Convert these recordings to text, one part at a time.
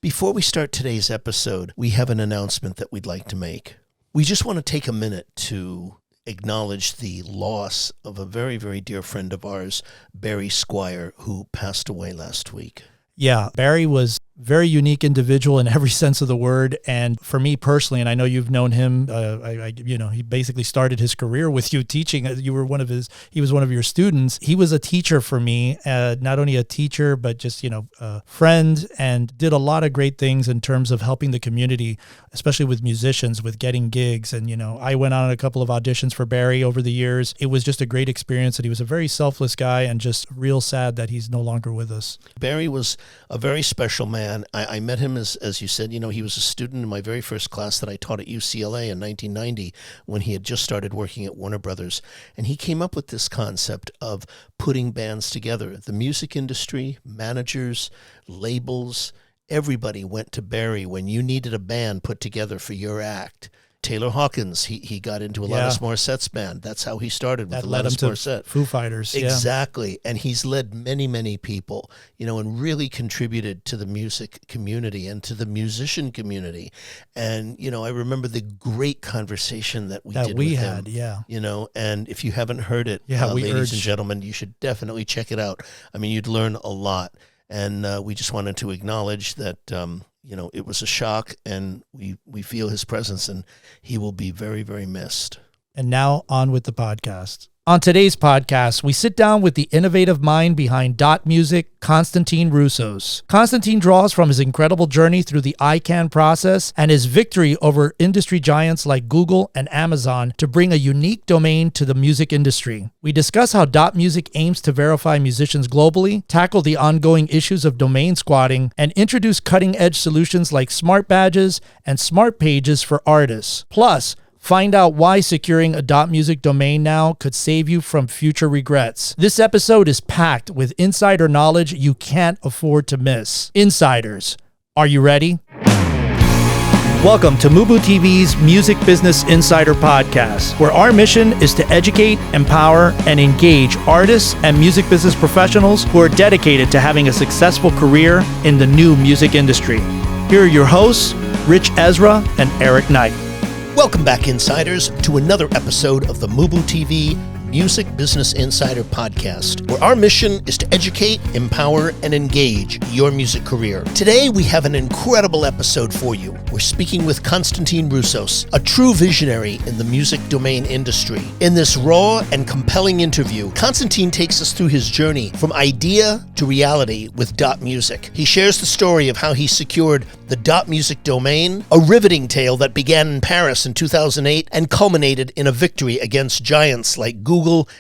Before we start today's episode, we have an announcement that we'd like to make. We just want to take a minute to acknowledge the loss of a very, very dear friend of ours, Barry Squire, who passed away last week. Yeah, Barry was a very unique individual in every sense of the word. And for me personally, and I know you've known him, he basically started his career with you teaching. He was one of your students. He was a teacher for me, not only a teacher, but just, a friend, and did a lot of great things in terms of helping the community, especially with musicians, with getting gigs. And, I went on a couple of auditions for Barry over the years. It was just a great experience, and he was a very selfless guy, and just real sad that he's no longer with us. Barry was a very special man. I met him, as you said, he was a student in my very first class that I taught at UCLA in 1990 when he had just started working at Warner Brothers. And he came up with this concept of putting bands together. The music industry, managers, labels, everybody went to Barry when you needed a band put together for your act. Taylor Hawkins, he got into Alanis Morissette's band. That's how he started with Alanis Morissette. Foo Fighters. Exactly. Yeah. And he's led many, many people, and really contributed to the music community and to the musician community. And, I remember the great conversation that we had with him. Yeah. And if you haven't heard it, ladies and gentlemen, you should definitely check it out. I mean, you'd learn a lot. And we just wanted to acknowledge that, it was a shock, and we feel his presence, and he will be very, very missed. And now on with the podcast. On today's podcast, we sit down with the innovative mind behind Dot Music, Constantine Roussos. Constantine draws from his incredible journey through the ICANN process and his victory over industry giants like Google and Amazon to bring a unique domain to the music industry. We discuss how Dot Music aims to verify musicians globally, tackle the ongoing issues of domain squatting, and introduce cutting-edge solutions like smart badges and smart pages for artists. Plus, find out why securing a .music domain now could save you from future regrets. This episode is packed with insider knowledge you can't afford to miss. Insiders, are you ready? Welcome to MUBUTV's Music Business Insider Podcast, where our mission is to educate, empower, and engage artists and music business professionals who are dedicated to having a successful career in the new music industry. Here are your hosts, Rich Ezra and Eric Knight. Welcome back, Insiders, to another episode of the MUBUTV Music Business Insider Podcast, where our mission is to educate, empower, and engage your music career. Today, we have an incredible episode for you. We're speaking with Constantine Roussos, a true visionary in the music domain industry. In this raw and compelling interview, Constantine takes us through his journey from idea to reality with Dot Music. He shares the story of how he secured the Dot Music domain, a riveting tale that began in Paris in 2008 and culminated in a victory against giants like Google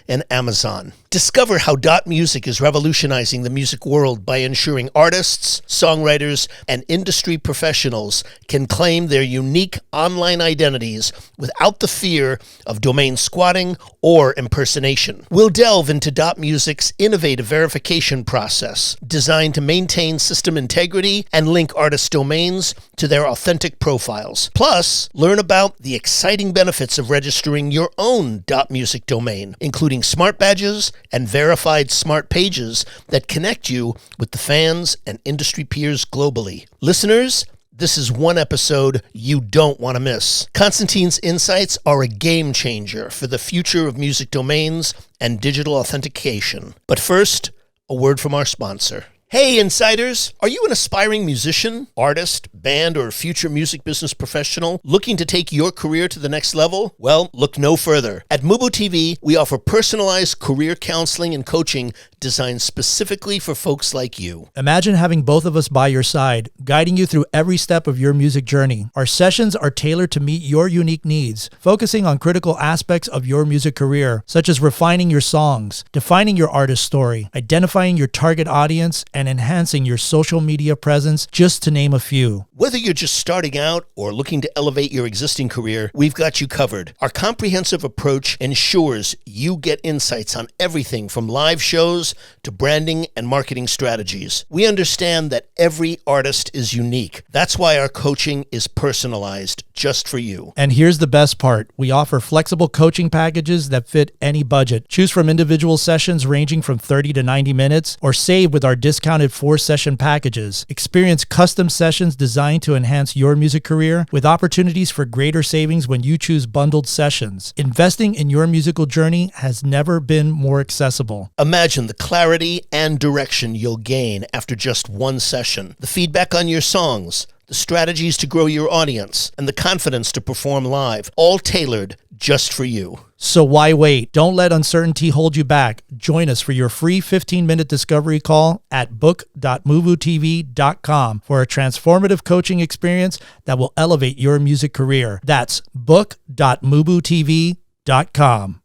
and Amazon. Discover how Dot Music is revolutionizing the music world by ensuring artists, songwriters, and industry professionals can claim their unique online identities without the fear of domain squatting or impersonation. We'll delve into Dot Music's innovative verification process, designed to maintain system integrity and link artist domains to their authentic profiles. Plus, learn about the exciting benefits of registering your own Dot Music domain, including smart badges and verified smart pages that connect you with the fans and industry peers globally. Listeners, this is one episode you don't want to miss. Constantine's insights are a game changer for the future of music domains and digital authentication. But first, a word from our sponsor. Hey, Insiders! Are you an aspiring musician, artist, band, or future music business professional looking to take your career to the next level? Well, look no further. At MUBUTV, we offer personalized career counseling and coaching designed specifically for folks like you. Imagine having both of us by your side, guiding you through every step of your music journey. Our sessions are tailored to meet your unique needs, focusing on critical aspects of your music career, such as refining your songs, defining your artist story, identifying your target audience, and enhancing your social media presence, just to name a few. Whether you're just starting out or looking to elevate your existing career, we've got you covered. Our comprehensive approach ensures you get insights on everything from live shows to branding and marketing strategies. We understand that every artist is unique. That's why our coaching is personalized just for you. And here's the best part. We offer flexible coaching packages that fit any budget. Choose from individual sessions ranging from 30 to 90 minutes or save with our discounted 4-session packages. Experience custom sessions designed to enhance your music career with opportunities for greater savings when you choose bundled sessions. Investing in your musical journey has never been more accessible. Imagine the clarity and direction you'll gain after just one session. The feedback on your songs, the strategies to grow your audience, and the confidence to perform live, all tailored just for you. So why wait? Don't let uncertainty hold you back. Join us for your free 15-minute discovery call at book.mubutv.com for a transformative coaching experience that will elevate your music career. That's book.mubutv.com.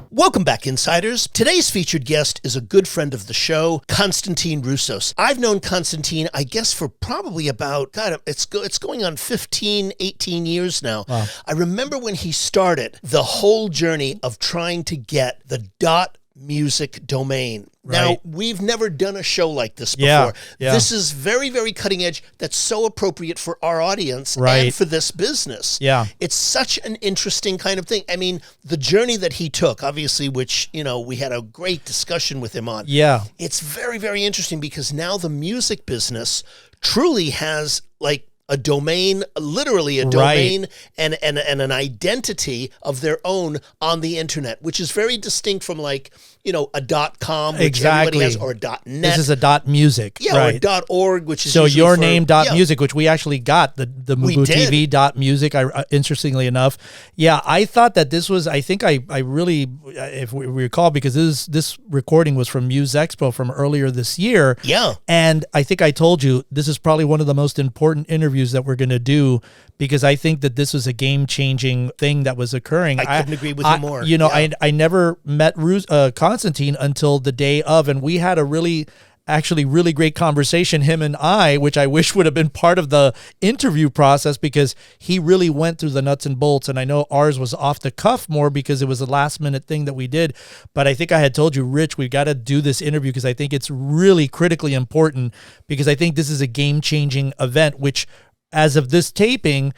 Welcome back, Insiders. Today's featured guest is a good friend of the show, Constantine Roussos. I've known Constantine, I guess, for probably about, it's going on 15, 18 years now. Wow. I remember when he started the whole journey of trying to get the .music domain. Now, Right. we've never done a show like this before. Yeah, yeah. This is very, very cutting edge. That's so appropriate for our audience Right. and for this business. Yeah. It's such an interesting kind of thing. I mean, the journey that he took, obviously, which, we had a great discussion with him on. Yeah. It's very, very interesting because now the music business truly has like a domain, literally a domain and an identity of their own on the internet, which is very distinct from like, a .com, which Exactly. everybody has, or a .net. This is a .music. Yeah, right. or .org, which is So usually your for- name yeah. .music, which we actually got, the We MUBUTV .music, interestingly enough. Yeah, I thought that this was, I think I really, if we recall, because this recording was from Muse Expo from earlier this year. Yeah. And I think I told you, this is probably one of the most important interviews that we're going to do, because I think that this was a game-changing thing that was occurring. I couldn't agree with you more. I never met Constantine until the day of, and we had a really great conversation, him and I, which I wish would have been part of the interview process, because he really went through the nuts and bolts. And I know ours was off the cuff more because it was a last minute thing that we did. But I think I had told you, Rich, we've got to do this interview because I think it's really critically important, because I think this is a game-changing event, which, as of this taping,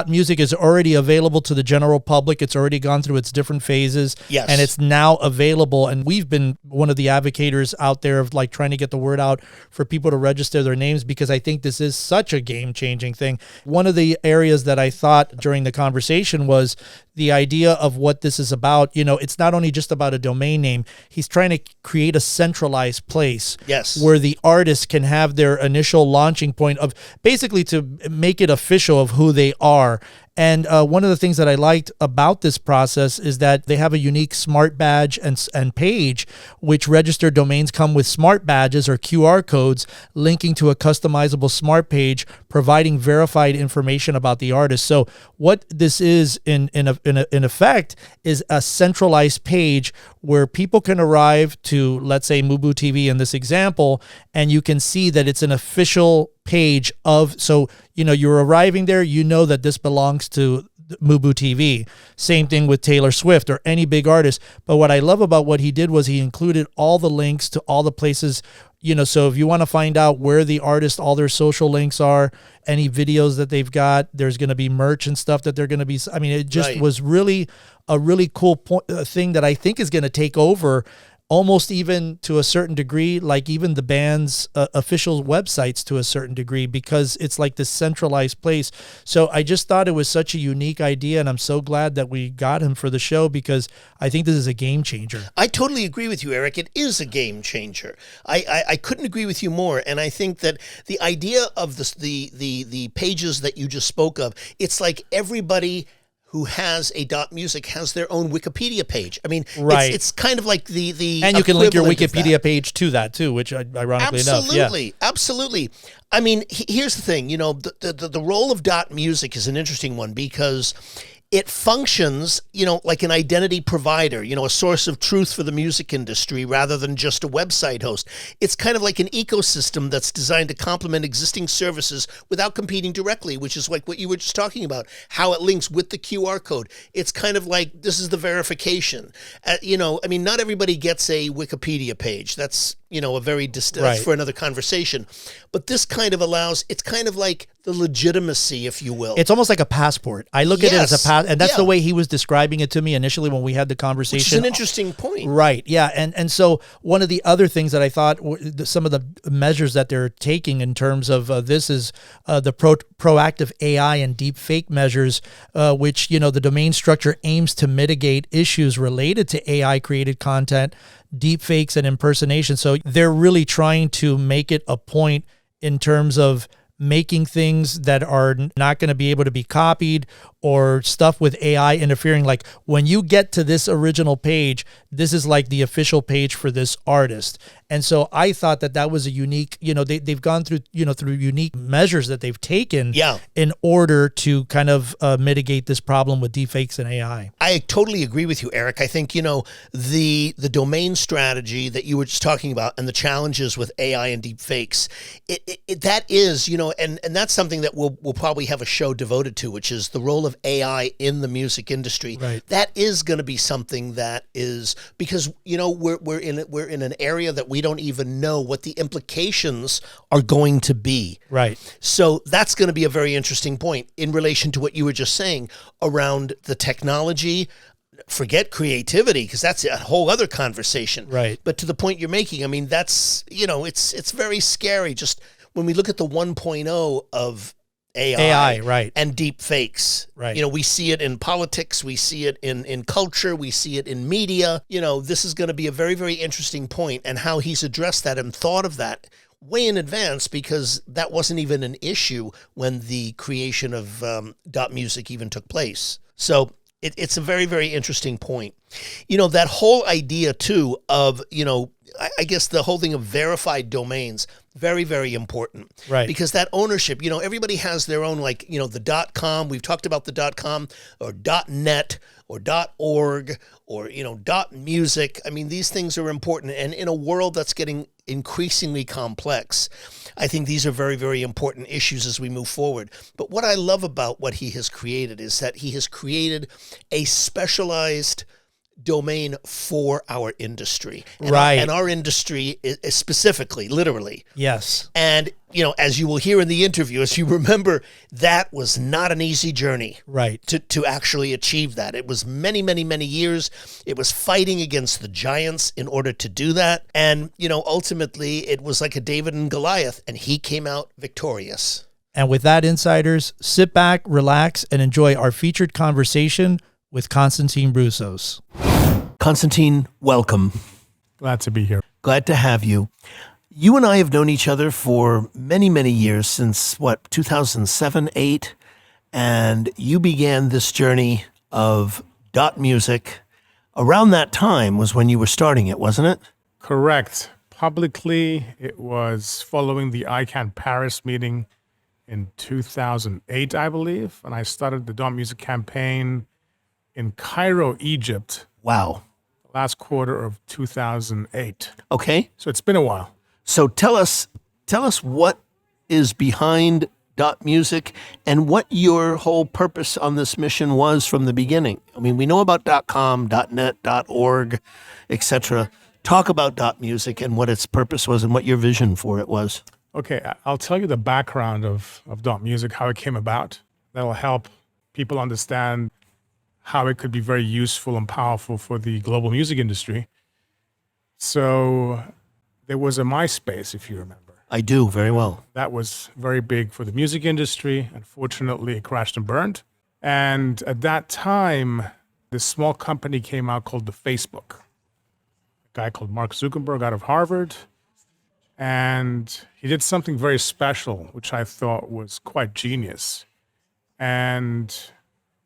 .music is already available to the general public. It's already gone through its different phases. Yes. And it's now available. And we've been one of the advocators out there of like trying to get the word out for people to register their names, because I think this is such a game-changing thing. One of the areas that I thought during the conversation was the idea of what this is about. It's not only just about a domain name. He's trying to create a centralized place. Yes. Where the artist can have their initial launching point of basically to make it official of who they are. And one of the things that I liked about this process is that they have a unique smart badge and page, which registered domains come with smart badges or QR codes linking to a customizable smart page, providing verified information about the artist. So what this is in effect is a centralized page where people can arrive to, let's say, MUBUTV in this example, and you can see that it's an official page of, so you're arriving there, that this belongs to MUBUTV. Same thing with Taylor Swift or any big artist. But what I love about what he did was he included all the links to all the places, so if you want to find out where the artist, all their social links are, any videos that they've got, there's going to be merch and stuff that they're going to be, it just Right. was really a really cool thing that I think is going to take over almost even to a certain degree, like even the band's official websites to a certain degree, because it's like this centralized place. So I just thought it was such a unique idea, and I'm so glad that we got him for the show, because I think this is a game changer. I totally agree with you, Eric. It is a game changer. I couldn't agree with you more. And I think that the idea of the pages that you just spoke of, it's like everybody who has a .music has their own Wikipedia page. Right. It's kind of like the And you can link your equivalent of Wikipedia that. page to that too, which ironically Absolutely, enough, absolutely. Here's the thing. The role of .music is an interesting one, because it functions, like an identity provider, a source of truth for the music industry rather than just a website host. It's kind of like an ecosystem that's designed to complement existing services without competing directly, which is like what you were just talking about, how it links with the QR code. It's kind of like, this is the verification. Not everybody gets a Wikipedia page. That's, a very that's Right. for another conversation. But this kind of allows, it's kind of like the legitimacy, if you will. It's almost like a passport. I look at it as a Yes. pass, and that's Yeah. the way he was describing it to me initially when we had the Which is conversation. an interesting point. Right. Yeah. And so one of the other things that I thought some of the measures that they're taking in terms of this is the proactive AI and deep fake measures, which, the domain structure aims to mitigate issues related to AI created content, deep fakes and impersonation. So they're really trying to make it a point in terms of making things that are not going to be able to be copied or stuff with AI interfering. Like when you get to this original page, this is like the official page for this artist. And so I thought that was a unique, they've gone through, through unique measures that they've taken in order to kind of mitigate this problem with deepfakes and AI. I totally agree with you, Eric. I think, the domain strategy that you were just talking about and the challenges with AI and deep fakes, that is, and that's something that we'll probably have a show devoted to, which is the role of AI in the music industry. Right. That is going to be something that is, because, we're in an area that we don't even know what the implications are going to be. Right. So that's going to be a very interesting point in relation to what you were just saying around the technology. Forget creativity, because that's a whole other conversation. Right. But to the point you're making, I mean, that's, it's very scary. Just when we look at the 1.0 of AI, right, and deep fakes, right. We see it in politics, we see it in culture, we see it in media. This is going to be a very, very interesting point, and how he's addressed that and thought of that way in advance, because that wasn't even an issue when the creation of .music even took place. So it's a very, very interesting point. That whole idea too of, I guess the whole thing of verified domains, very, very important. Right. Because that ownership, everybody has their own, like, the .com. We've talked about the .com or .net or .org or, .music. I mean, these things are important. And in a world that's getting increasingly complex, I think these are very, very important issues as we move forward. But what I love about what he has created is that he has created a specialized domain for our industry. And our industry is specifically, literally. Yes. And, as you will hear in the interview, as you remember, that was not an easy journey. Right. To actually achieve that. It was many, many, many years. It was fighting against the giants in order to do that. And, ultimately it was like a David and Goliath, and he came out victorious. And with that, insiders, sit back, relax, and enjoy our featured conversation with Constantine Roussos. Constantine, welcome. Glad to be here. Glad to have you. You and I have known each other for many, many years, since 2007, 8, and you began this journey of .music. Around that time was when you were starting it, wasn't it? Correct. Publicly, it was following the ICANN Paris meeting in 2008, I believe, and I started the .music campaign in Cairo, Egypt. Wow. Last quarter of 2008. Okay. So it's been a while. So tell us what is behind .music and what your whole purpose on this mission was from the beginning. I mean, we know about .com, .net, .org, etc. Talk about .music and what its purpose was and what your vision for it was. Okay, I'll tell you the background of .music, how it came about. That'll help people understand how it could be very useful and powerful for the global music industry. So there was a MySpace, if you remember. I do, very well. That was very big for the music industry. Unfortunately, it crashed and burned. And at that time, this small company came out called the Facebook. A guy called Mark Zuckerberg out of Harvard. And he did something very special, which I thought was quite genius. And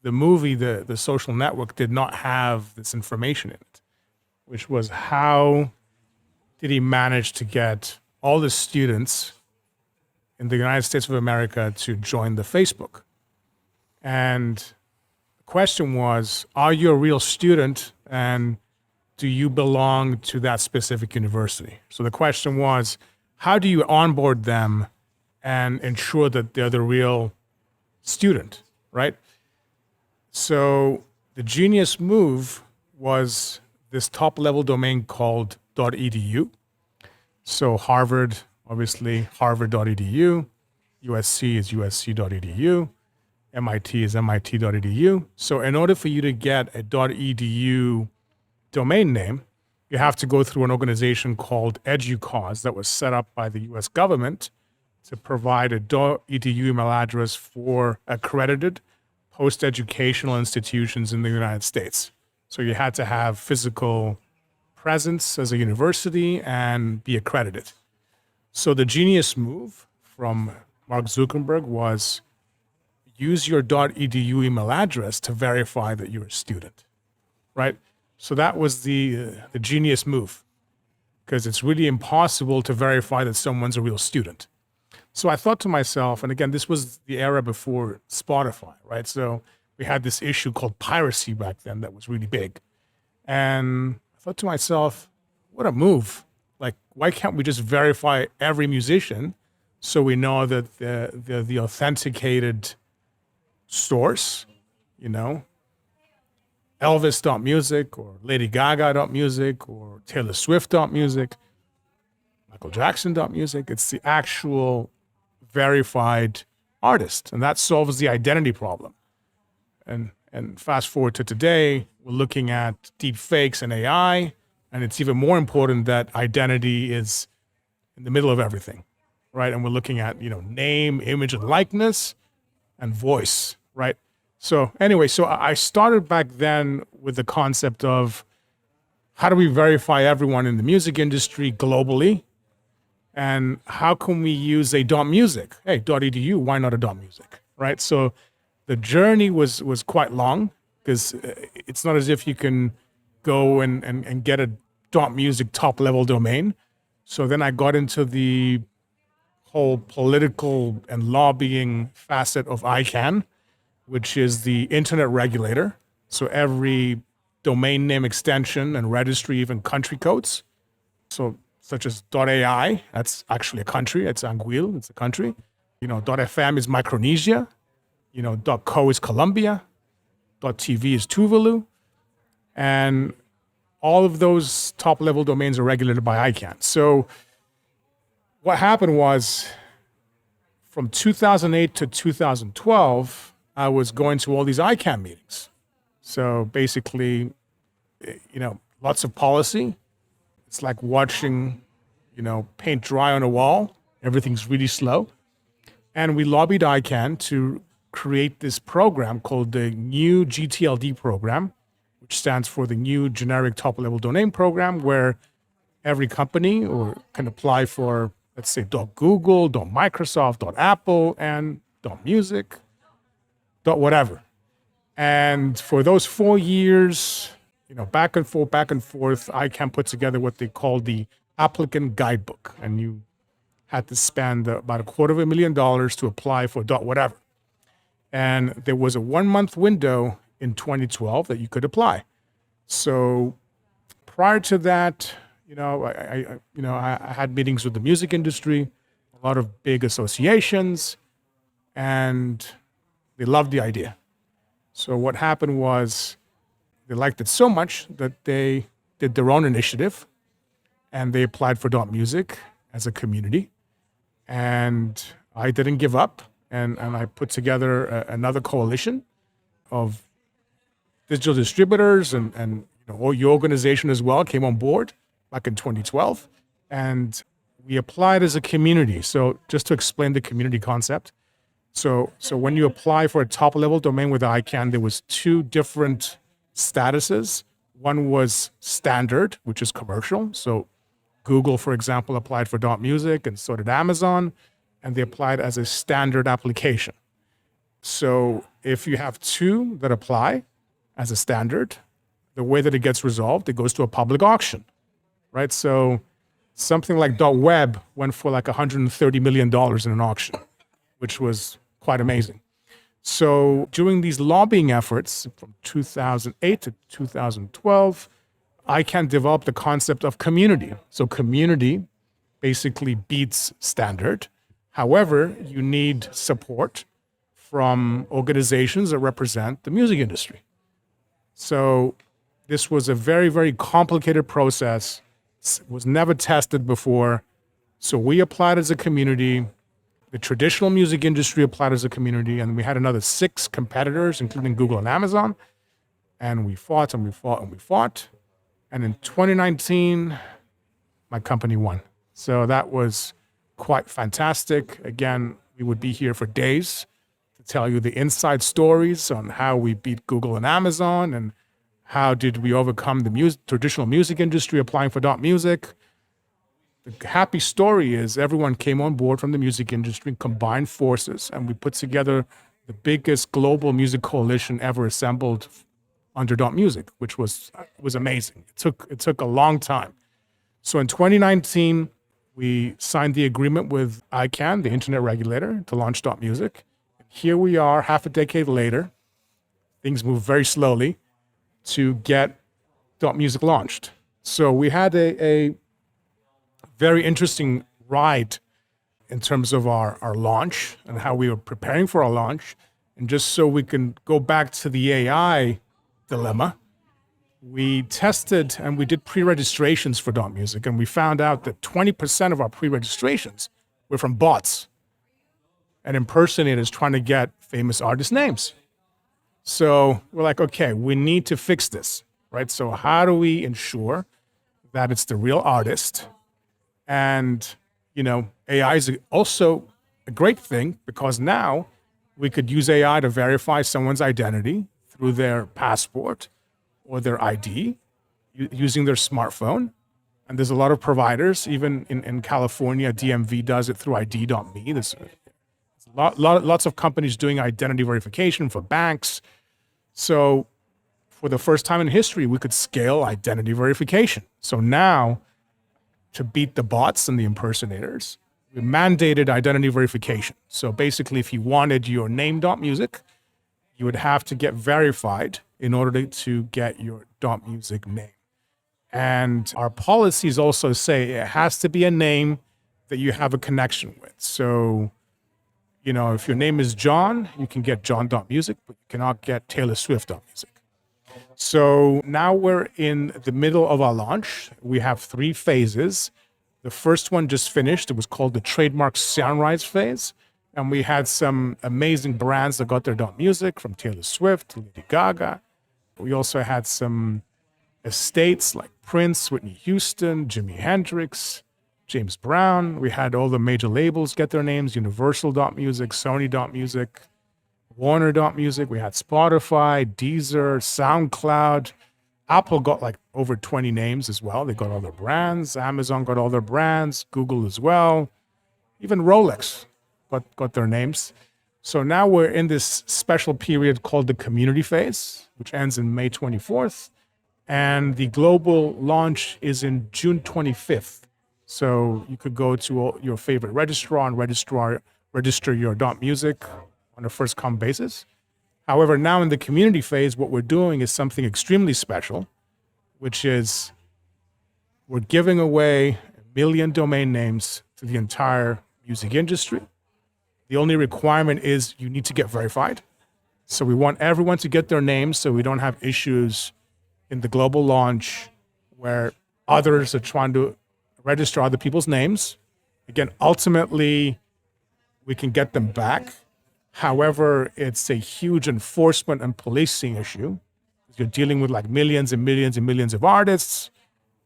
the movie, The Social Network, did not have this information in it, which was how did he manage to get all the students in the United States of America to join the Facebook? And the question was, are you a real student and do you belong to that specific university? So the question was, how do you onboard them and ensure that they're the real student, right? So the genius move was this top-level domain called .edu. So Harvard, obviously, harvard.edu. USC is usc.edu. MIT is mit.edu. So in order for you to get a .edu domain name, you have to go through an organization called EduCause that was set up by the US government to provide a .edu email address for accredited post-educational institutions in the United States. So you had to have physical presence as a university and be accredited. So the genius move from Mark Zuckerberg was use your .edu email address to verify that you're a student, right? So that was the genius move, because it's really impossible to verify that someone's a real student. So I thought to myself, and again, this was the era before Spotify, right? So we had this issue called piracy back then that was really big. And I thought to myself, what a move. Like, why can't we just verify every musician so we know that the authenticated source, Elvis.music or Lady Gaga.music or Taylor Swift.music, Michael Jackson.music. It's the actual verified artist, and that solves the identity problem. And fast forward to today, we're looking at deep fakes and AI, and it's even more important that identity is in the middle of everything, right? And we're looking at, name, image, and likeness, and voice, right? So anyway, so I started back then with the concept of how do we verify everyone in the music industry globally? And how can we use a .music? Hey, .edu, why not a .music, right? So the journey was quite long, because it's not as if you can go and get a .music top level domain. So then I got into the whole political and lobbying facet of ICANN, which is the internet regulator. So every domain name extension and registry, even country codes. So such as .ai, that's actually a country. It's Anguille, it's a country. .fm is Micronesia. .co is Colombia. .tv is Tuvalu. And all of those top-level domains are regulated by ICANN. So what happened was, from 2008 to 2012, I was going to all these ICANN meetings. So basically, lots of policy. It's like watching, paint dry on a wall. Everything's really slow. And we lobbied ICANN to create this program called the new GTLD program, which stands for the new generic top-level domain program, where every company can apply for, let's say, .google, .microsoft, .apple, and .music, .whatever. And for those 4 years, back and forth, ICANN put together what they call the applicant guidebook. And you had to spend about $250,000 to apply for .whatever. And there was a 1-month window in 2012 that you could apply. So prior to that, I had meetings with the music industry, a lot of big associations, and they loved the idea. So what happened was they liked it so much that they did their own initiative, and they applied for .music as a community. And I didn't give up, and I put together another coalition of digital distributors, and all your organization as well came on board back in 2012. And we applied as a community. So just to explain the community concept. So when you apply for a top-level domain with ICANN, there was 2 different statuses. One was standard, which is commercial. So Google, for example, applied for .music, and so did Amazon, and they applied as a standard application. So if you have 2 that apply as a standard, the way that it gets resolved, it goes to a public auction, right? So something like .web went for like $130 million in an auction, which was quite amazing. So during these lobbying efforts from 2008 to 2012, ICANN developed the concept of community. So community basically beats standard. However, you need support from organizations that represent the music industry. So this was a very, very complicated process. It was never tested before. So we applied as a community, the traditional music industry applied as a community, and we had another 6 competitors, including Google and Amazon. And we fought and we fought and we fought. And in 2019, my company won. So that was quite fantastic. Again, we would be here for days to tell you the inside stories on how we beat Google and Amazon and how did we overcome the traditional music industry applying for .music. The happy story is everyone came on board from the music industry, combined forces, and we put together the biggest global music coalition ever assembled under .music, which was amazing. It took a long time. So in 2019, we signed the agreement with ICANN, the internet regulator, to launch .music. Here we are, half a decade later. Things move very slowly to get .music launched. So we had a very interesting ride in terms of our launch and how we were preparing for our launch. And just so we can go back to the AI dilemma, we tested and we did pre-registrations for .music, and we found out that 20% of our pre-registrations were from bots and impersonators trying to get famous artist names. So we're like, okay, we need to fix this, right? So how do we ensure that it's the real artist? And, AI is also a great thing because now we could use AI to verify someone's identity through their passport or their ID using their smartphone. And there's a lot of providers, even in California, DMV does it through ID.me. There's lots of companies doing identity verification for banks. So for the first time in history, we could scale identity verification. So now, to beat the bots and the impersonators, we mandated identity verification. So basically, if you wanted your name .music, you would have to get verified in order to get your .music name. And our policies also say it has to be a name that you have a connection with. So, if your name is John, you can get John.music, but you cannot get Taylor Swift.music. So now we're in the middle of our launch. We have 3 phases. The first one just finished. It was called the trademark sunrise phase. And we had some amazing brands that got their .music, from Taylor Swift to Lady Gaga. We also had some estates like Prince, Whitney Houston, Jimi Hendrix, James Brown. We had all the major labels get their names: Universal.music, Sony.music, Warner.music. We had Spotify, Deezer, SoundCloud. Apple got like over 20 names as well. They got all their brands. Amazon got all their brands. Google as well. Even Rolex got their names. So now we're in this special period called the community phase, which ends in May 24th. And the global launch is in June 25th. So you could go to your favorite registrar and register your .music on a first-come basis. However, now in the community phase, what we're doing is something extremely special, which is we're giving away 1 million domain names to the entire music industry. The only requirement is you need to get verified. So we want everyone to get their names so we don't have issues in the global launch where others are trying to register other people's names. Again, ultimately, we can get them back. However, it's a huge enforcement and policing issue. You're dealing with like millions and millions and millions of artists,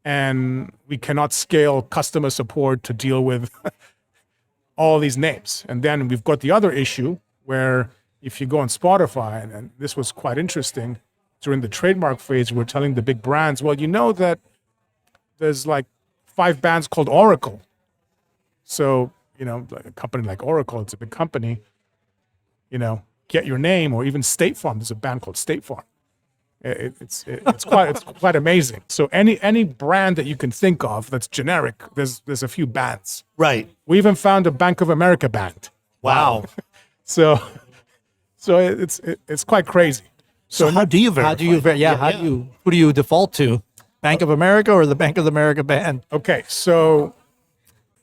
and we cannot scale customer support to deal with all these names. And then we've got the other issue where if you go on Spotify, and this was quite interesting, during the trademark phase, we're telling the big brands, well, that there's like 5 bands called Oracle. So, like a company like Oracle, it's a big company, get your name, or even State Farm. There's a band called State Farm. It's quite amazing. So any brand that you can think of that's generic, there's a few bands. Right. We even found a Bank of America band. Wow. So it's quite crazy. So how do you verify? Who do you default to? Bank of America or the Bank of America band? Okay, so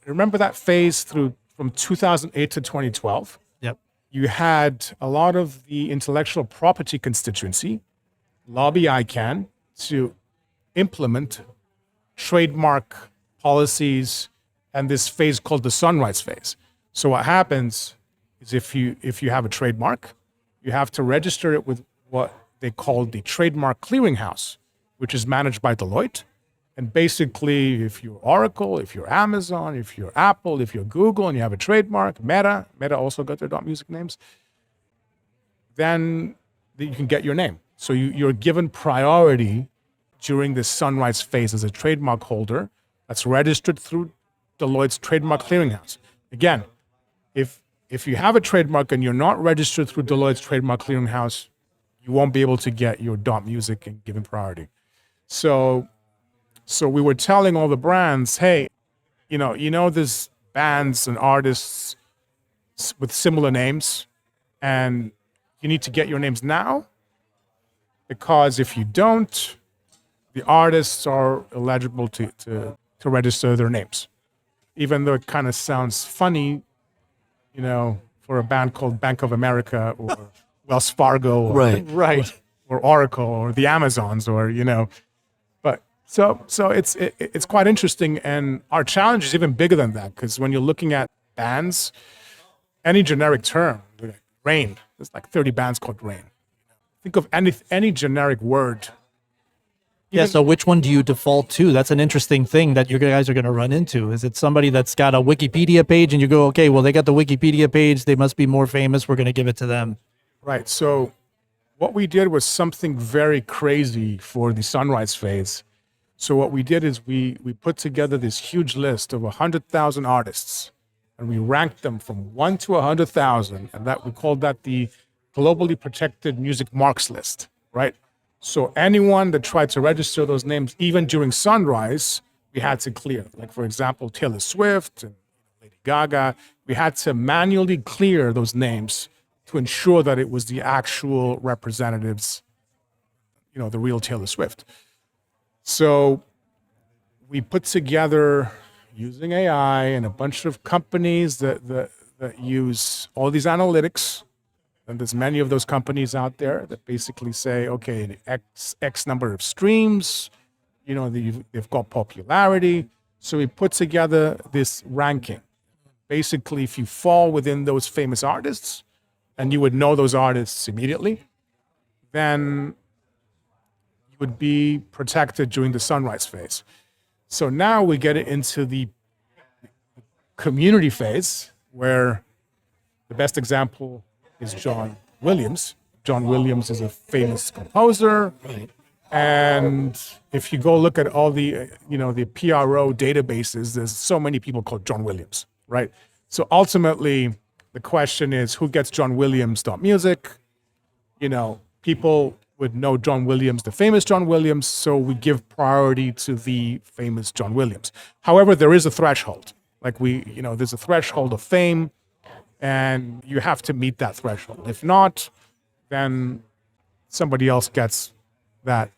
remember that phase from 2008 to 2012? Yep. You had a lot of the intellectual property constituency lobby ICANN to implement trademark policies and this phase called the sunrise phase. So what happens is if you have a trademark, you have to register it with what they call the trademark clearinghouse, which is managed by Deloitte. And basically, if you're Oracle, if you're Amazon, if you're Apple, if you're Google, and you have a trademark, Meta also got their .music names, then you can get your name. So you're given priority during the sunrise phase as a trademark holder that's registered through Deloitte's trademark clearinghouse. Again, if you have a trademark and you're not registered through Deloitte's trademark clearinghouse, you won't be able to get your .music and given priority. So we were telling all the brands, hey, you know, there's bands and artists with similar names, and you need to get your names now, because if you don't, the artists are eligible to register their names. Even though it kind of sounds funny, you know, for a band called Bank of America or Wells Fargo or Oracle or the Amazons, or, you know. But so it's quite interesting, and our challenge is even bigger than that, because when you're looking at bands, any generic term, like Rain, there's like 30 bands called Rain. Think of any generic word. Yeah, so which one do you default to? That's an interesting thing that you guys are going to run into. Is it somebody that's got a Wikipedia page and you go, okay, well, they got the Wikipedia page, they must be more famous, we're going to give it to them? Right. So what we did was something very crazy for the sunrise phase. So what we did is we put together this huge list of 100,000 artists, and we ranked them from 1 to 100,000, and that we called that the globally protected music marks list, right? So anyone that tried to register those names, even during sunrise, we had to clear. Like, for example, Taylor Swift and Lady Gaga, we had to manually clear those names to ensure that it was the actual representatives, you know, the real Taylor Swift. So we put together, using AI and a bunch of companies that use all these analytics. And there's many of those companies out there that basically say, okay, X number of streams, you know, they've got popularity. So we put together this ranking. Basically, if you fall within those famous artists, and you would know those artists immediately, then you would be protected during the sunrise phase. So now we get into the community phase, where the best example is John Williams. John Williams is a famous composer. Right. And if you go look at all the, you know, the PRO databases, there's so many people called John Williams, right? So ultimately, the question is, who gets John Williams .music? You know, people would know John Williams, the famous John Williams, so we give priority to the famous John Williams. However, there is a threshold. Like there's a threshold of fame, and you have to meet that threshold. If not, then somebody else gets that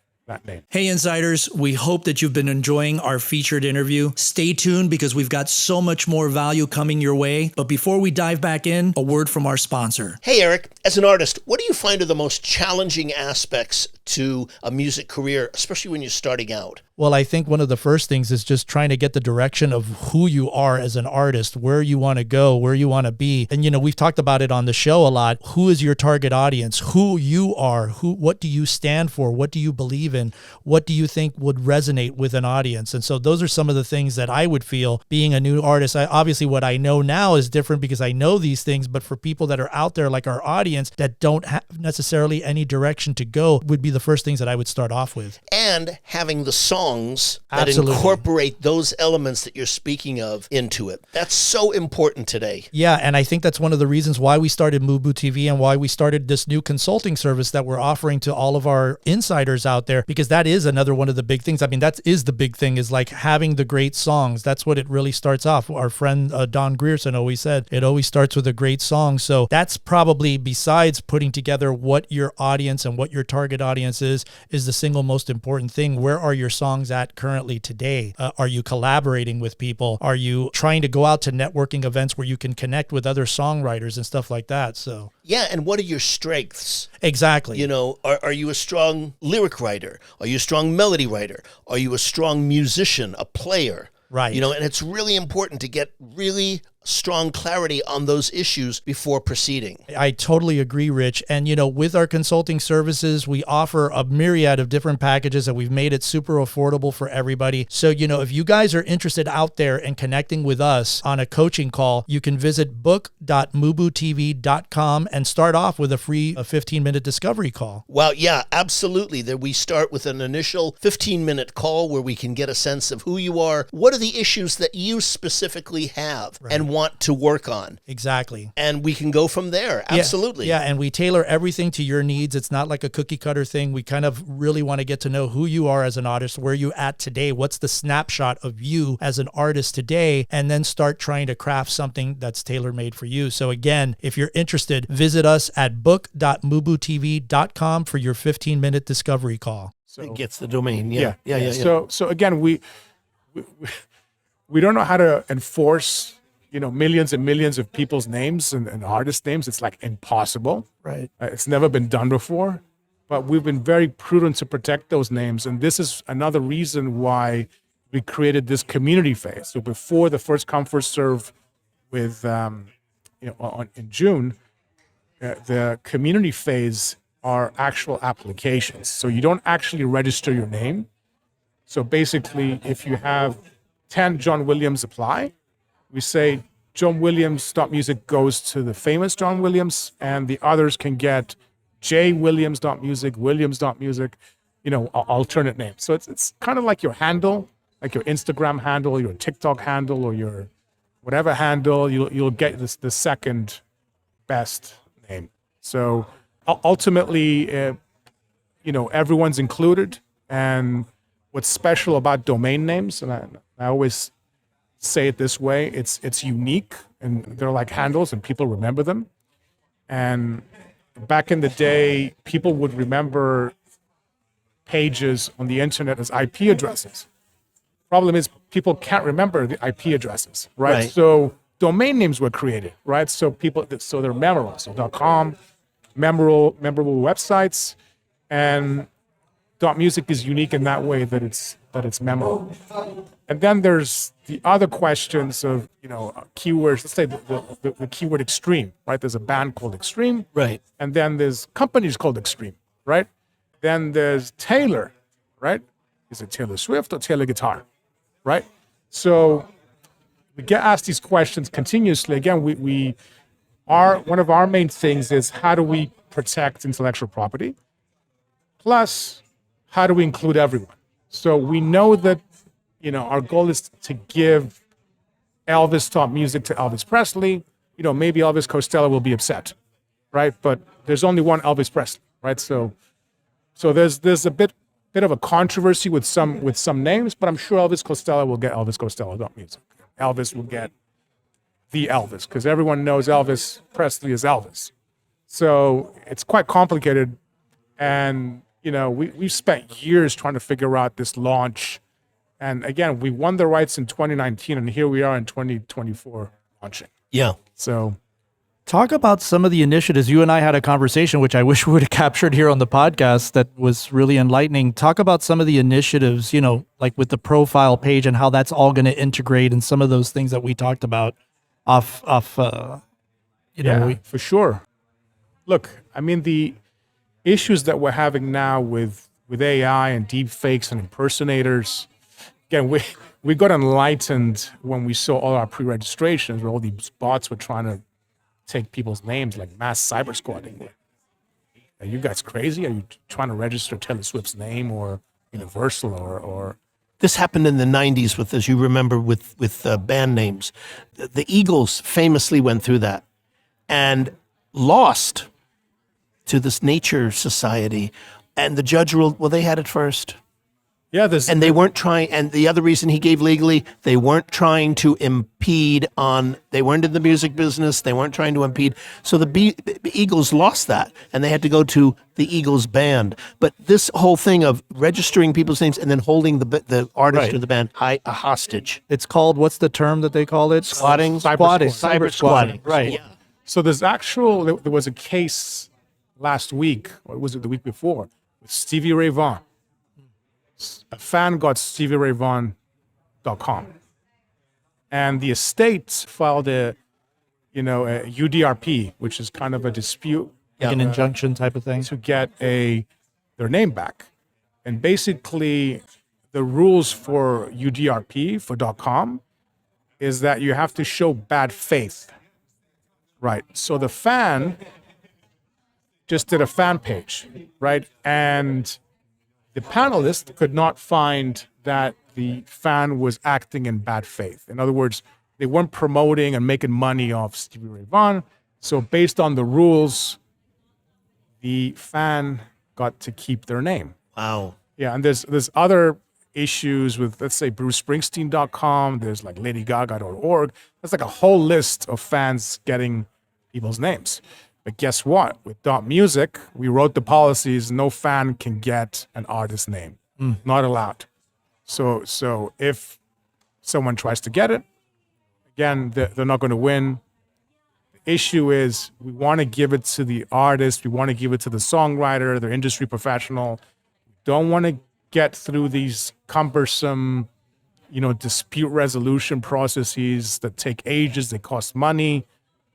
name. Hey, Insiders, we hope that you've been enjoying our featured interview. Stay tuned, because we've got so much more value coming your way. But before we dive back in, a word from our sponsor. Hey, Eric, as an artist, what do you find are the most challenging aspects to a music career, especially when you're starting out? Well, I think one of the first things is just trying to get the direction of who you are as an artist, where you want to go, where you want to be. And, you know, we've talked about it on the show a lot. Who is your target audience? Who you are? What do you stand for? What do you believe in? What do you think would resonate with an audience? And so those are some of the things that I would feel being a new artist. Obviously, what I know now is different because I know these things, but for people that are out there like our audience that don't have necessarily any direction to go would be the first things that I would start off with. And having the songs that Absolutely. incorporate those elements that you're speaking of into it. That's so important today. Yeah, and I think that's one of the reasons why we started MUBUTV and why we started this new consulting service that we're offering to all of our insiders out there, because that is another one of the big things. I mean, that is the big thing, is like having the great songs. That's what it really starts off. Our friend Don Grierson always said, it always starts with a great song. So that's probably, besides putting together what your audience and what your target audience is the single most important thing. Where are your songs at currently today? Are you collaborating with people? Are you trying to go out to networking events where you can connect with other songwriters and stuff like that? So yeah, and what are your strengths? Exactly. You know, are you a strong lyric writer? Are you a strong melody writer? Are you a strong musician, a player? Right. And it's really important to get really strong clarity on those issues before proceeding. I totally agree, Rich. And, with our consulting services, we offer a myriad of different packages and we've made it super affordable for everybody. So, if you guys are interested out there in connecting with us on a coaching call, you can visit book.mubutv.com and start off with a free 15-minute discovery call. Well, yeah, absolutely. That we start with an initial 15-minute call where we can get a sense of who you are, what are the issues that you specifically have and want to work on. Exactly. And we can go from there. Absolutely. Yeah, and we tailor everything to your needs. It's not like a cookie cutter thing. We kind of really want to get to know who you are as an artist, where you at today, what's the snapshot of you as an artist today, and then start trying to craft something that's tailor-made for you. So again, if you're interested, visit us at book.mubutv.com for your 15-minute discovery call. So it gets the domain. Yeah. So again, we don't know how to enforce millions and millions of people's names and artist names. It's like impossible. Right. It's never been done before, but we've been very prudent to protect those names. And this is another reason why we created this community phase. So before the first come, first serve with, in June, the community phase are actual applications. So you don't actually register your name. So basically, if you have 10 John Williams apply, we say John Williams .music goes to the famous John Williams, and the others can get J Williams .music, Williams .music, alternate names. So it's kind of like your handle, like your Instagram handle, your TikTok handle, or your whatever handle. You'll get the second best name. So ultimately, everyone's included. And what's special about domain names, and I always say it this way, it's unique, and they're like handles and people remember them. And back in the day, people would remember pages on the internet as IP addresses. Problem is people can't remember the IP addresses, right? So domain names were created, right? So they're memorable. So .com, memorable websites, and .music is unique in that way that it's memorable. And then there's the other questions of, keywords. Let's say the keyword extreme, right? There's a band called Extreme. Right. And then there's companies called Extreme, right? Then there's Taylor, right? Is it Taylor Swift or Taylor Guitar, right? So we get asked these questions continuously. Again, one of our main things is how do we protect intellectual property? Plus, how do we include everyone? So we know that, our goal is to give Elvis .music to Elvis Presley. Maybe Elvis Costello will be upset, right? But there's only one Elvis Presley, right? So there's a bit of a controversy with some names, but I'm sure Elvis Costello will get Elvis Costello .music. Elvis will get the Elvis, because everyone knows Elvis Presley is Elvis. So it's quite complicated. And, we've spent years trying to figure out this launch. And again, we won the rights in 2019, and here we are in 2024 launching. Yeah. So talk about some of the initiatives. You and I had a conversation, which I wish we would have captured here on the podcast, that was really enlightening. Talk about some of the initiatives, like with the profile page and how that's all going to integrate, and some of those things that we talked about for sure. Look, I mean, the issues that we're having now with AI and deep fakes and impersonators, again, we got enlightened when we saw all our pre-registrations where all these bots were trying to take people's names, like mass cyber squatting. Are you guys crazy? Are you trying to register Taylor Swift's name or Universal or This happened in the 90s with, as you remember, with band names. The Eagles famously went through that and lost to this nature society. And the judge ruled, well, they had it first. Yeah, and they weren't trying. And the other reason he gave legally, they weren't trying to impede on. They weren't in the music business. They weren't trying to impede. So the Eagles lost that, and they had to go to the Eagles band. But this whole thing of registering people's names and then holding the artist or the band a hostage. It's called, what's the term that they call it? Squatting. Cyber squatting. Right. Yeah. So there was a case last week, or was it the week before, with Stevie Ray Vaughan. A fan got StevieRayVaughan.com, and the estates filed a UDRP, which is kind of a dispute Like an injunction type of thing. to get their name back. And basically, the rules for UDRP for .com is that you have to show bad faith, right? So the fan just did a fan page, right? And the panelist could not find that the fan was acting in bad faith. In other words, they weren't promoting and making money off Stevie Ray Vaughan. So based on the rules, the fan got to keep their name. Wow. Yeah, and there's other issues with, let's say, BruceSpringsteen.com. There's like LadyGaga.org. There's like a whole list of fans getting people's names. But guess what? With .music, we wrote the policies. No fan can get an artist's name. Not allowed. So if someone tries to get it, again, they're not going to win. The issue is we want to give it to the artist. We want to give it to the songwriter, the industry professional. Don't want to get through these cumbersome, dispute resolution processes that take ages. They cost money.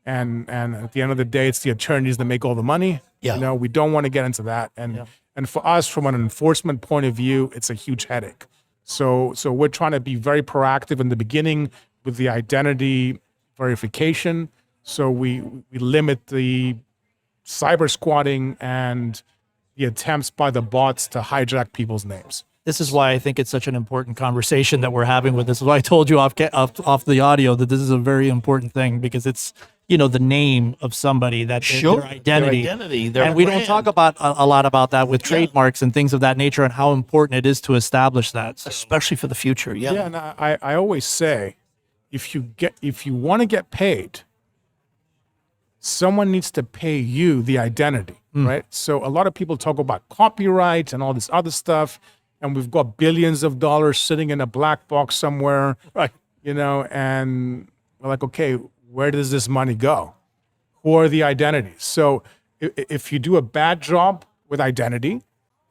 And at the end of the day, it's the attorneys that make all the money. Yeah. We don't want to get into that. And for us, from an enforcement point of view, it's a huge headache. So we're trying to be very proactive in the beginning with the identity verification. So we limit the cyber squatting and the attempts by the bots to hijack people's names. This is why I think it's such an important conversation that we're having with this. This is why I told you off the audio that this is a very important thing, because it's, the name of somebody, that Sure. their identity. Their identity, their and we don't brand. talk about a lot about that with trademarks and things of that nature, and how important it is to establish that. So, Especially for the future. Yeah. Yeah, and I always say, if you want to get paid, someone needs to pay you the identity, right? So a lot of people talk about copyright and all this other stuff, and we've got billions of dollars sitting in a black box somewhere, Right. and we're like, okay, where does this money go? Who are the identities? So if you do a bad job with identity,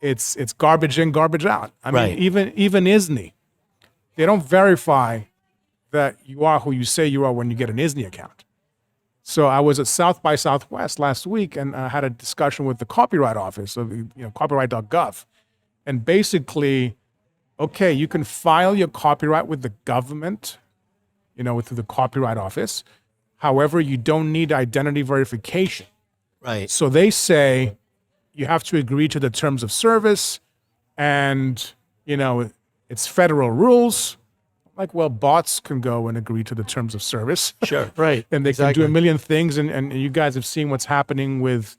it's garbage in, garbage out. I Right. mean, even ISNI, they don't verify that you are who you say you are when you get an ISNI account. So I was at South by Southwest last week, and I had a discussion with the Copyright Office of copyright.gov, and basically, okay, you can file your copyright with the government, through the Copyright Office. However, you don't need identity verification. Right. So they say you have to agree to the terms of service, and it's federal rules. Like, well, bots can go and agree to the terms of service. Sure. right. And they can do a million things. And you guys have seen what's happening with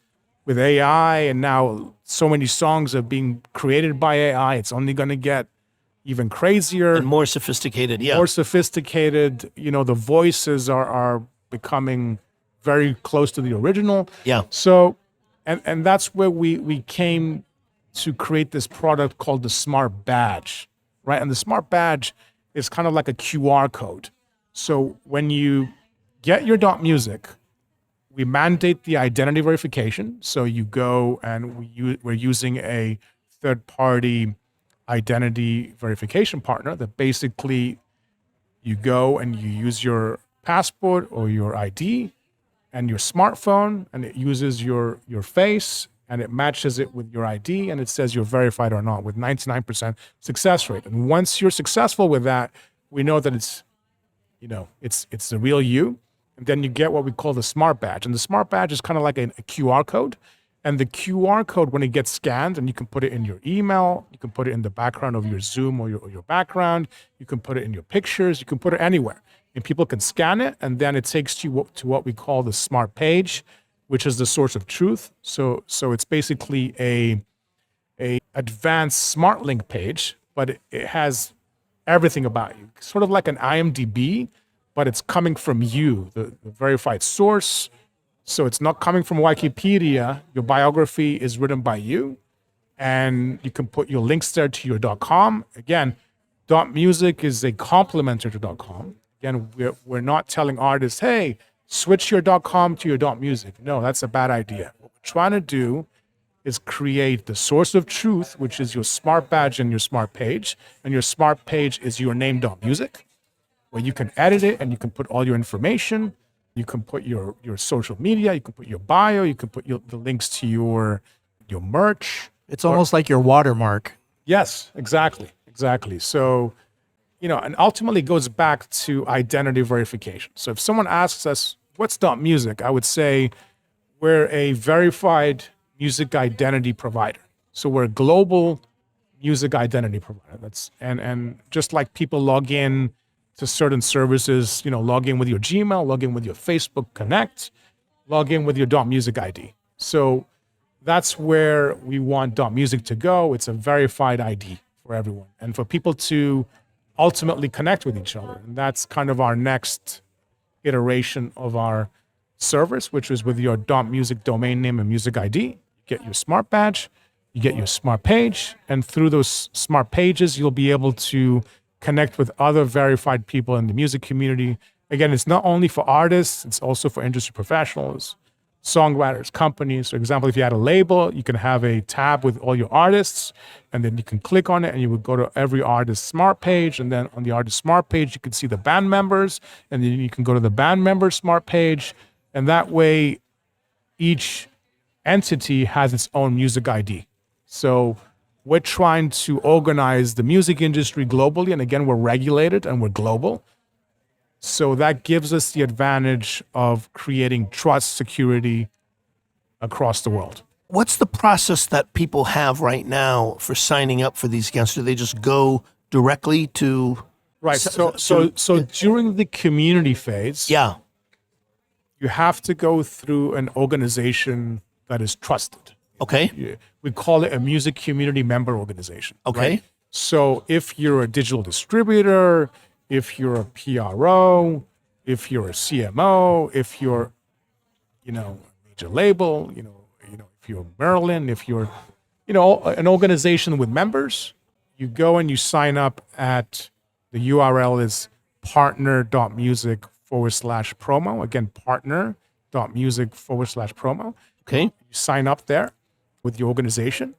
AI, and now so many songs are being created by AI. It's only going to get even crazier. And more sophisticated. Yeah. More sophisticated. The voices are becoming very close to the original. Yeah. So, and that's where we came to create this product called the Smart Badge, right? And the Smart Badge is kind of like a QR code. So when you get your .music, we mandate the identity verification. So you go, and we're using a third-party identity verification partner that basically you go and you use your passport or your ID and your smartphone, and it uses your face, and it matches it with your ID, and it says you're verified or not, with 99% success rate. And once you're successful with that, we know that it's the real you. And then you get what we call the Smart Badge. And the Smart Badge is kind of like a QR code. And the QR code, when it gets scanned, and you can put it in your email, you can put it in the background of your Zoom or your background, you can put it in your pictures, you can put it anywhere. And people can scan it, and then it takes you to what we call the Smart Page, which is the source of truth. So it's basically a advanced smart link page, but it has everything about you, sort of like an IMDb, but it's coming from you, the verified source. So it's not coming from Wikipedia. Your biography is written by you, and you can put your links there to your .com. Again, .music is a complementer to .com. Again, we're not telling artists, hey, switch your .com to your .music. No, that's a bad idea. What we're trying to do is create the source of truth, which is your Smart Badge and your Smart Page. And your Smart Page is your name .music. where you can edit it and you can put all your information. You can put your social media, you can put your bio, you can put the links to your merch. It's almost like your watermark. Yes, exactly. So, and ultimately it goes back to identity verification. So if someone asks us, what's .music? I would say we're a verified music identity provider. So we're a global music identity provider. And just like people log in to certain services, log in with your Gmail, log in with your Facebook Connect, log in with your .music ID. So that's where we want .music to go. It's a verified ID for everyone and for people to ultimately connect with each other. And that's kind of our next iteration of our service, which is with your .music domain name and music ID. You get your smart badge, you get your smart page, and through those smart pages, you'll be able to connect with other verified people in the music community. Again, it's not only for artists, it's also for industry professionals, songwriters, companies. For example, if you had a label, you can have a tab with all your artists, and then you can click on it and you would go to every artist's smart page. And then on the artist smart page, you can see the band members, and then you can go to the band member smart page. And that way, each entity has its own music ID. So we're trying to organize the music industry globally. And again, we're regulated and we're global. So that gives us the advantage of creating trust, security across the world. What's the process that people have right now for signing up for these accounts? Do they just go directly to? Right. So during the community phase, Yeah. you have to go through an organization that is trusted. Okay. We call it a music community member organization. Okay. Right? So if you're a digital distributor, if you're a PRO, if you're a CMO, if you're, a major label, if you're Merlin, if you're, an organization with members, you go and you sign up at the URL is partner.music/promo. Again, partner.music/promo. Okay. You sign up there with your organization,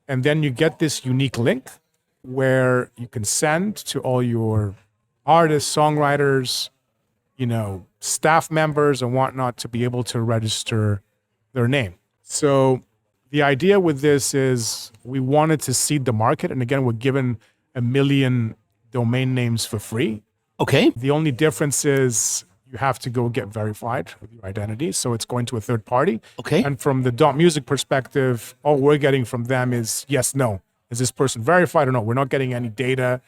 and then you get this unique link where you can send to all your artists, songwriters, staff members and whatnot to be able to register their name. So the idea with this is we wanted to seed the market. And again, we're given 1 million domain names for free. Okay. The only difference is you have to go get verified with your identity. So it's going to a third party. Okay. And from the .music perspective, all we're getting from them is yes, no. Is this person verified or no? We're not getting any data.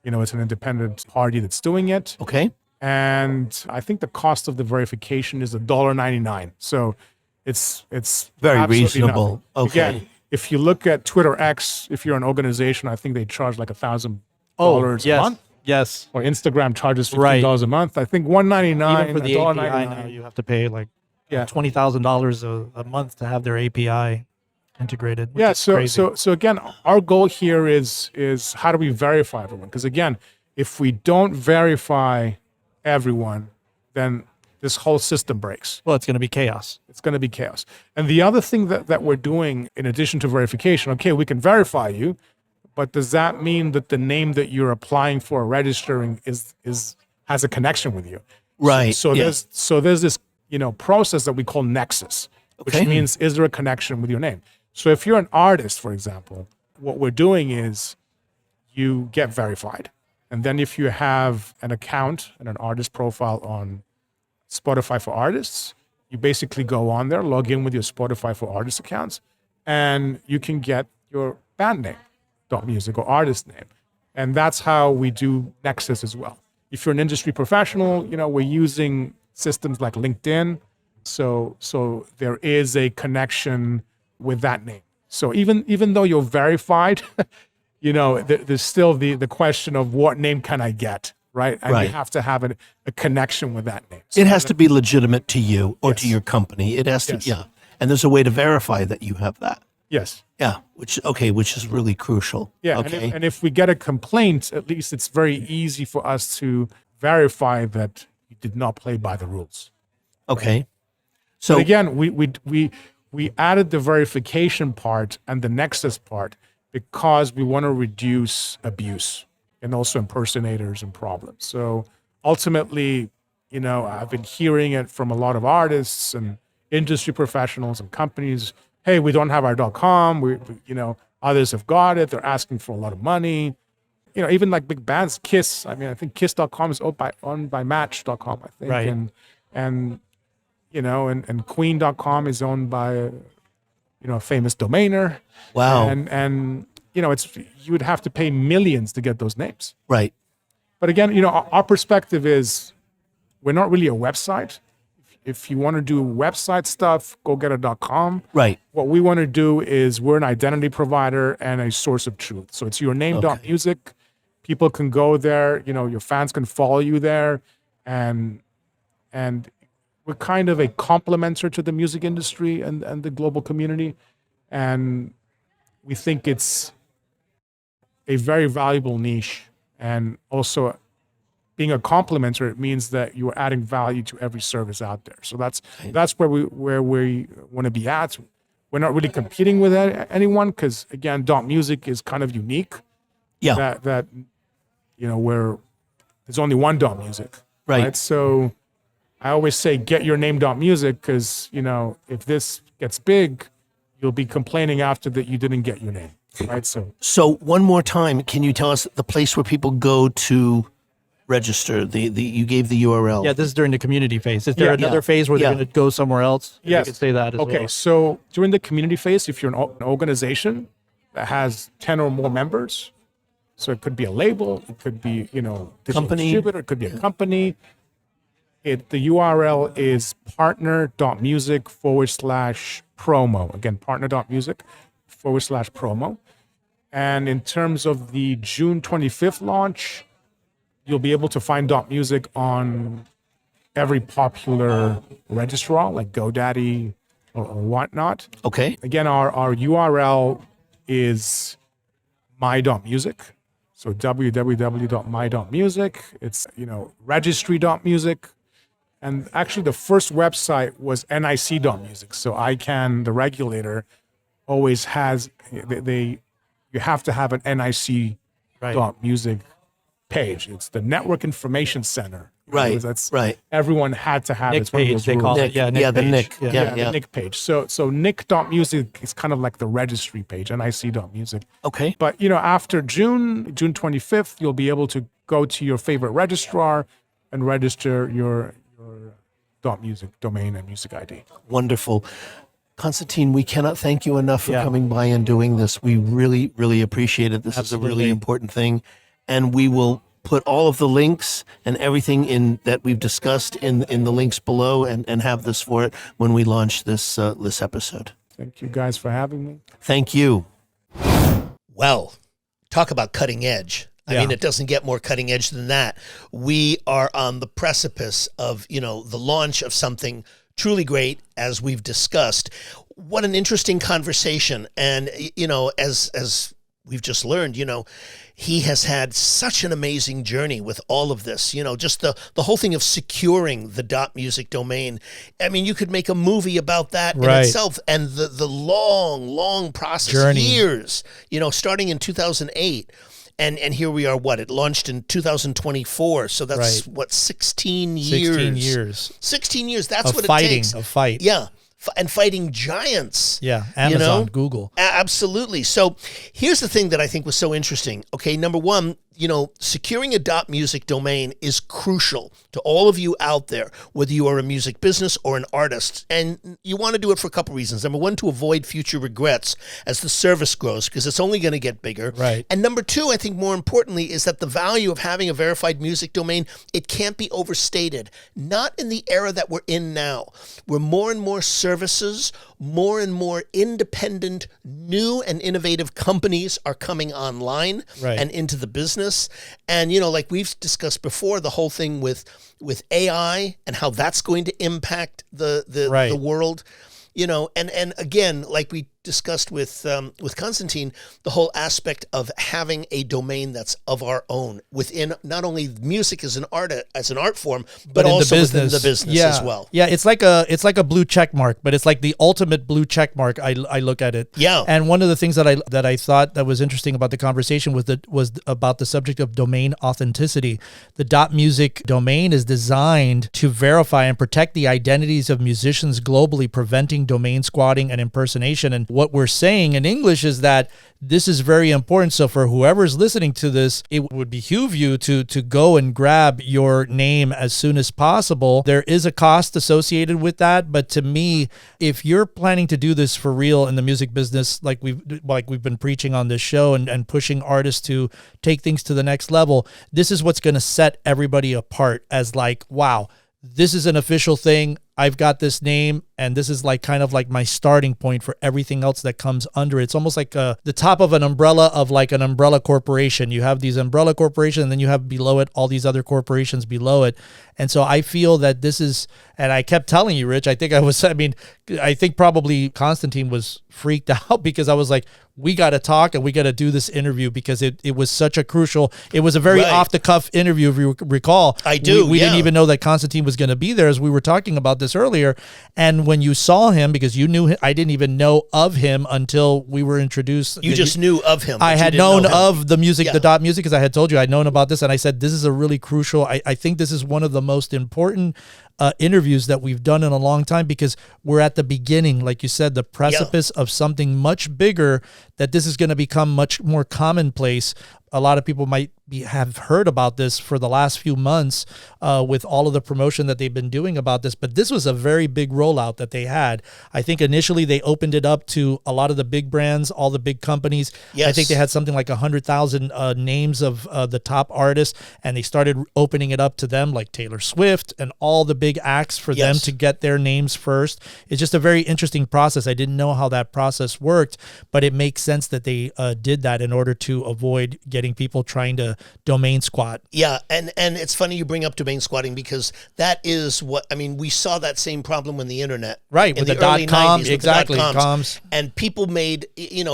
It's an independent party that's doing it. Okay. And I think the cost of the verification is $1.99. So it's Very absolutely reasonable. nothing. Okay. Again, if you look at Twitter X, if you're an organization, I think they charge like $1,000 a month. Yes. Oh, Or Instagram charges $15 a month. I think $1.99. Even for the API $1.99. now, you have to pay like Yeah. $20,000 a month to have their API integrated. which Yeah, is crazy. so again, our goal here is how do we verify everyone? Because again, if we don't verify everyone, then this whole system breaks. Well, it's going to be chaos. It's going to be chaos. And the other thing that we're doing in addition to verification, okay, we can verify you, but does that mean that the name that you're applying for or registering has a connection with you? Right. So yeah. there's this process that we call nexus, which Okay. means is there a connection with your name? So if you're an artist, for example, what we're doing is you get verified. And then if you have an account and an artist profile on Spotify for Artists, you basically go on there, log in with your Spotify for Artists accounts, and you can get your band name, .music or artist name. And that's how we do Nexus as well. If you're an industry professional, we're using systems like LinkedIn. So there is a connection with that name. So even though you're verified, there's still the question of what name can I get, right? And Right. you have to have a connection with that name. It has to be legitimate to you or to Yes. your company. It has to, Yes. yeah. And there's a way to verify that you have that. Yes. Yeah. Which is really crucial. Yeah. Okay. And if we get a complaint, at least it's very easy for us to verify that you did not play by the rules. Okay. So But again, we added the verification part and the Nexus part because we want to reduce abuse and also impersonators and problems. So ultimately, I've been hearing it from a lot of artists and industry professionals and companies. Hey, we don't have our .com. Others have got it. They're asking for a lot of money. Even like big bands, Kiss. I mean, I think Kiss.com is owned by Match.com, I think. Right. And Queen.com is owned by a famous domainer. Wow. And you would have to pay millions to get those names. Right. But again, our perspective is we're not really a website. If you want to do website stuff, go get a .com. Right. What we want to do is we're an identity provider and a source of truth. So it's your name .music. People can go there, your fans can follow you there, and we're kind of a complementer to the music industry and the global community. And we think it's a very valuable niche. And also being a complementer, it means that you're adding value to every service out there. So that's where we want to be at. We're not really competing with anyone because, again, .music is kind of unique. Yeah. That where there's only one .music. Right. So I always say get your name .music because, if this gets big, you'll be complaining after that you didn't get your name. Right. So one more time, can you tell us the place where people go to register? You gave the URL. Yeah, this is during the community phase. Is there another phase where they're going to go somewhere else? Yes. You could say that as well. Okay, so during the community phase, if you're an organization that has 10 or more members, so it could be a label, it could be, digital Company. distributor, it could be a company. The URL is partner.music/promo. Again, partner.music/promo. And in terms of the June 25th launch, you'll be able to find .music on every popular registrar like GoDaddy or whatnot. Okay. Again, our URL is my.music. So www.my.music. It's, registry.music. And actually the first website was nic.music. So ICANN, the regulator, always has, you have to have an nic.music page. It's the Network Information Center. Right. That's right. Everyone had to have Nick it. It's one of page, those they call rules. it. Yeah, Nick the page. Nick. The Nick page. So Nick.music is kind of like the registry page, nic.music. Okay. But after June 25th, you'll be able to go to your favorite registrar and register your .music domain and music ID. Wonderful. Constantine, we cannot thank you enough for coming by and doing this. We really, really appreciate it. This is a really important thing. And we will put all of the links and everything in that we've discussed in the links below and have this for it when we launch this episode. Thank you guys for having me. Thank you. Well, talk about cutting edge. I mean, it doesn't get more cutting edge than that. We are on the precipice of, the launch of something truly great, as we've discussed. What an interesting conversation. And, as we've just learned, he has had such an amazing journey with all of this, just the whole thing of securing the .music domain. I mean, you could make a movie about that in itself, and the long process, journey. Years, starting in 2008. And here we are, it launched in 2024. So that's 16 years. 16 years. 16 years. That's of what fighting, it takes. Of fight. Yeah. And fighting giants. Yeah. Amazon, Google. Absolutely. So here's the thing that I think was so interesting. Okay. Number one, securing a .music domain is crucial to all of you out there, whether you are a music business or an artist. And you want to do it for a couple reasons. Number one, to avoid future regrets as the service grows, because it's only going to get bigger. Right. And number two, I think more importantly, is that the value of having a verified music domain, it can't be overstated. Not in the era that we're in now, where more and more services, more and more independent, new and innovative companies are coming online and into the business. And, like we've discussed before, the whole thing with AI and how that's going to impact the world, and again, like we discussed with Constantine the whole aspect of having a domain that's of our own within not only music as an art form, but also within the business as well. Yeah, it's like a blue check mark, but it's like the ultimate blue check mark. I look at it. Yeah. And one of the things that I thought that was interesting about the conversation was about the subject of domain authenticity. The .music domain is designed to verify and protect the identities of musicians globally, preventing domain squatting and impersonation. And what we're saying in English is that this is very important. So for whoever's listening to this, it would behoove you to go and grab your name as soon as possible. There is a cost associated with that, but to me, if you're planning to do this for real in the music business, like we've been preaching on this show and pushing artists to take things to the next level, this is what's going to set everybody apart as like, wow, this is an official thing. I've got this name, and this is like kind of like my starting point for everything else that comes under it. It's almost like the top of an umbrella of like an umbrella corporation. You have these umbrella corporations, and then you have below it all these other corporations below it. And so I feel that this is, and I kept telling you, Rich, I think probably Constantine was freaked out because I was like, we got to talk and we got to do this interview because it was such a crucial, it was a very off the cuff interview, if you recall. I do. We didn't even know that Constantine was going to be there as we were talking about this earlier. And when you saw him, because you knew him, I didn't even know of him until we were introduced. You just knew of him. I had known of the music, the .music, because I had told you I'd known about this, and I said, this is a really crucial, I think this is one of the most important interviews that we've done in a long time, because we're at the beginning, like you said, the precipice of something much bigger, that this is going to become much more commonplace. A lot of people might have heard about this for the last few months with all of the promotion that they've been doing about this, but this was a very big rollout that they had. I think initially they opened it up to a lot of the big brands, all the big companies. Yes. I think they had something like 100,000 names of the top artists, and they started opening it up to them, like Taylor Swift and all the big acts for them to get their names first. It's just a very interesting process. I didn't know how that process worked, but it makes sense that they did that in order to avoid getting people trying to domain squat. Yeah, and it's funny you bring up domain squatting, because that is what, I mean, we saw that same problem when the internet. Right, with the early .com, 90s, exactly, .coms. And people made,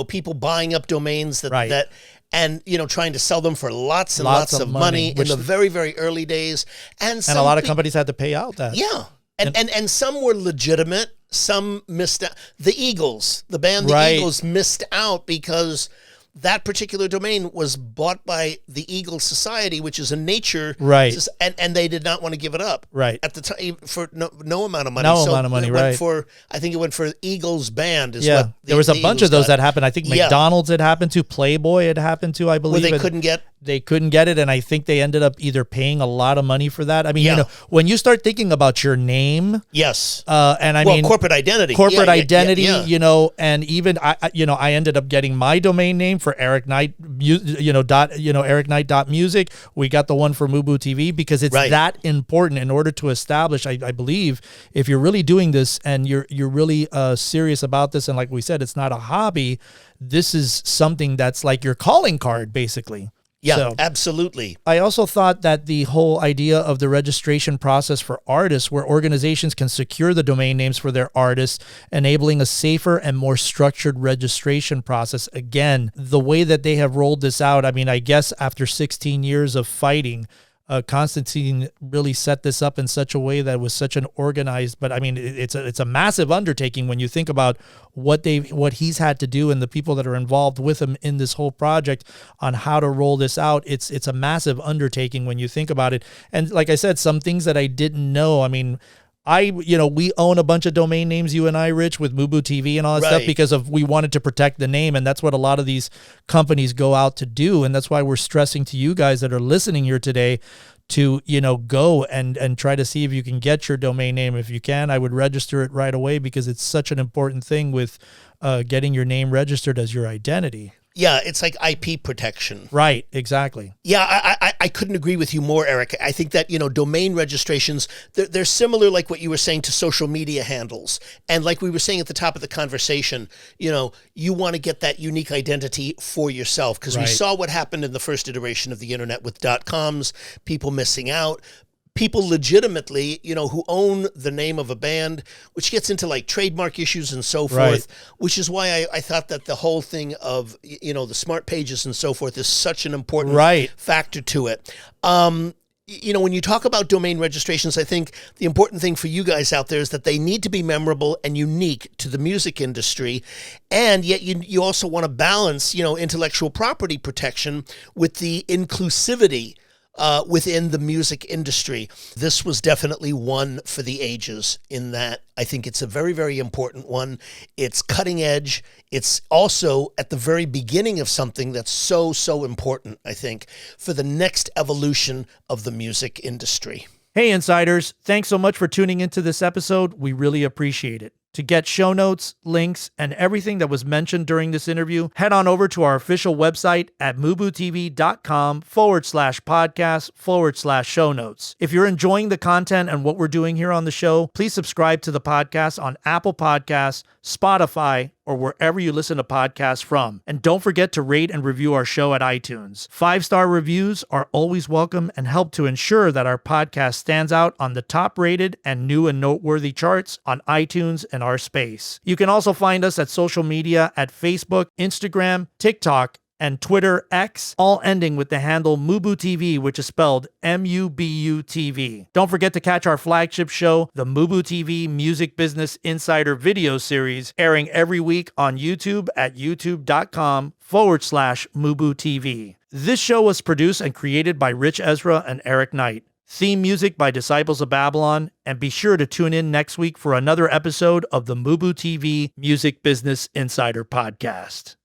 people buying up domains that and trying to sell them for lots and lots of money in the very, very early days. And a lot of companies had to pay out that. Yeah. And some were legitimate, some missed out. The Eagles, the band Eagles, missed out because that particular domain was bought by the Eagle Society, which is a nature, and they did not want to give it up at the time for no amount of money. I think it went for Eagles Band. There was a bunch of those that happened. I think McDonald's had happened to, Playboy had happened to, I believe. Where they couldn't get it, and I think they ended up either paying a lot of money for that. I mean, when you start thinking about your name, and I mean corporate identity, and even I ended up getting my domain name for Eric Knight, Eric Knight.music. We got the one for MUBUTV because it's that important in order to establish. I believe if you're really doing this and you're really serious about this, and like we said, it's not a hobby. This is something that's like your calling card, basically. Yeah, so, absolutely. I also thought that the whole idea of the registration process for artists, where organizations can secure the domain names for their artists, enabling a safer and more structured registration process. Again, the way that they have rolled this out, I mean, I guess after 16 years of fighting, Constantine really set this up in such a way that was such an organized, but I mean, it's a massive undertaking when you think about what he's had to do and the people that are involved with him in this whole project on how to roll this out. It's a massive undertaking when you think about it. And like I said, some things that I didn't know, I mean, we own a bunch of domain names, you and I, Rich, with MUBUTV and all that stuff, because we wanted to protect the name. And that's what a lot of these companies go out to do. And that's why we're stressing to you guys that are listening here today to, go and try to see if you can get your domain name. If you can, I would register it right away, because it's such an important thing with getting your name registered as your identity. Yeah, it's like IP protection. Right, exactly. Yeah, I couldn't agree with you more, Eric. I think that, domain registrations, they're similar, like what you were saying, to social media handles. And like we were saying at the top of the conversation, you want to get that unique identity for yourself, because we saw what happened in the first iteration of the internet with .coms, people missing out. people legitimately, who own the name of a band, which gets into like trademark issues and so forth, Right. which is why I thought that the whole thing of, the smart pages and so forth is such an important Right. factor to it. When you talk about domain registrations, I think the important thing for you guys out there is that they need to be memorable and unique to the music industry. And yet you also want to balance, intellectual property protection with the inclusivity within the music industry. This was definitely one for the ages in that I think it's a very, very important one. It's cutting edge. It's also at the very beginning of something that's so, so important, I think, for the next evolution of the music industry. Hey, insiders, thanks so much for tuning into this episode. We really appreciate it. To get show notes, links, and everything that was mentioned during this interview, head on over to our official website at mubutv.com/podcast/show notes. If you're enjoying the content and what we're doing here on the show, please subscribe to the podcast on Apple Podcasts, Spotify, or wherever you listen to podcasts from. And don't forget to rate and review our show at iTunes. 5-star reviews are always welcome and help to ensure that our podcast stands out on the top-rated and new and noteworthy charts on iTunes and our space. You can also find us at social media at Facebook, Instagram, TikTok, and Twitter X, all ending with the handle MUBUTV, which is spelled MUBUTV. Don't forget to catch our flagship show, the MUBUTV Music Business Insider video series, airing every week on YouTube at youtube.com/MUBUTV. This show was produced and created by Rich Ezra and Eric Knight. Theme music by Disciples of Babylon, and be sure to tune in next week for another episode of the MUBUTV Music Business Insider Podcast.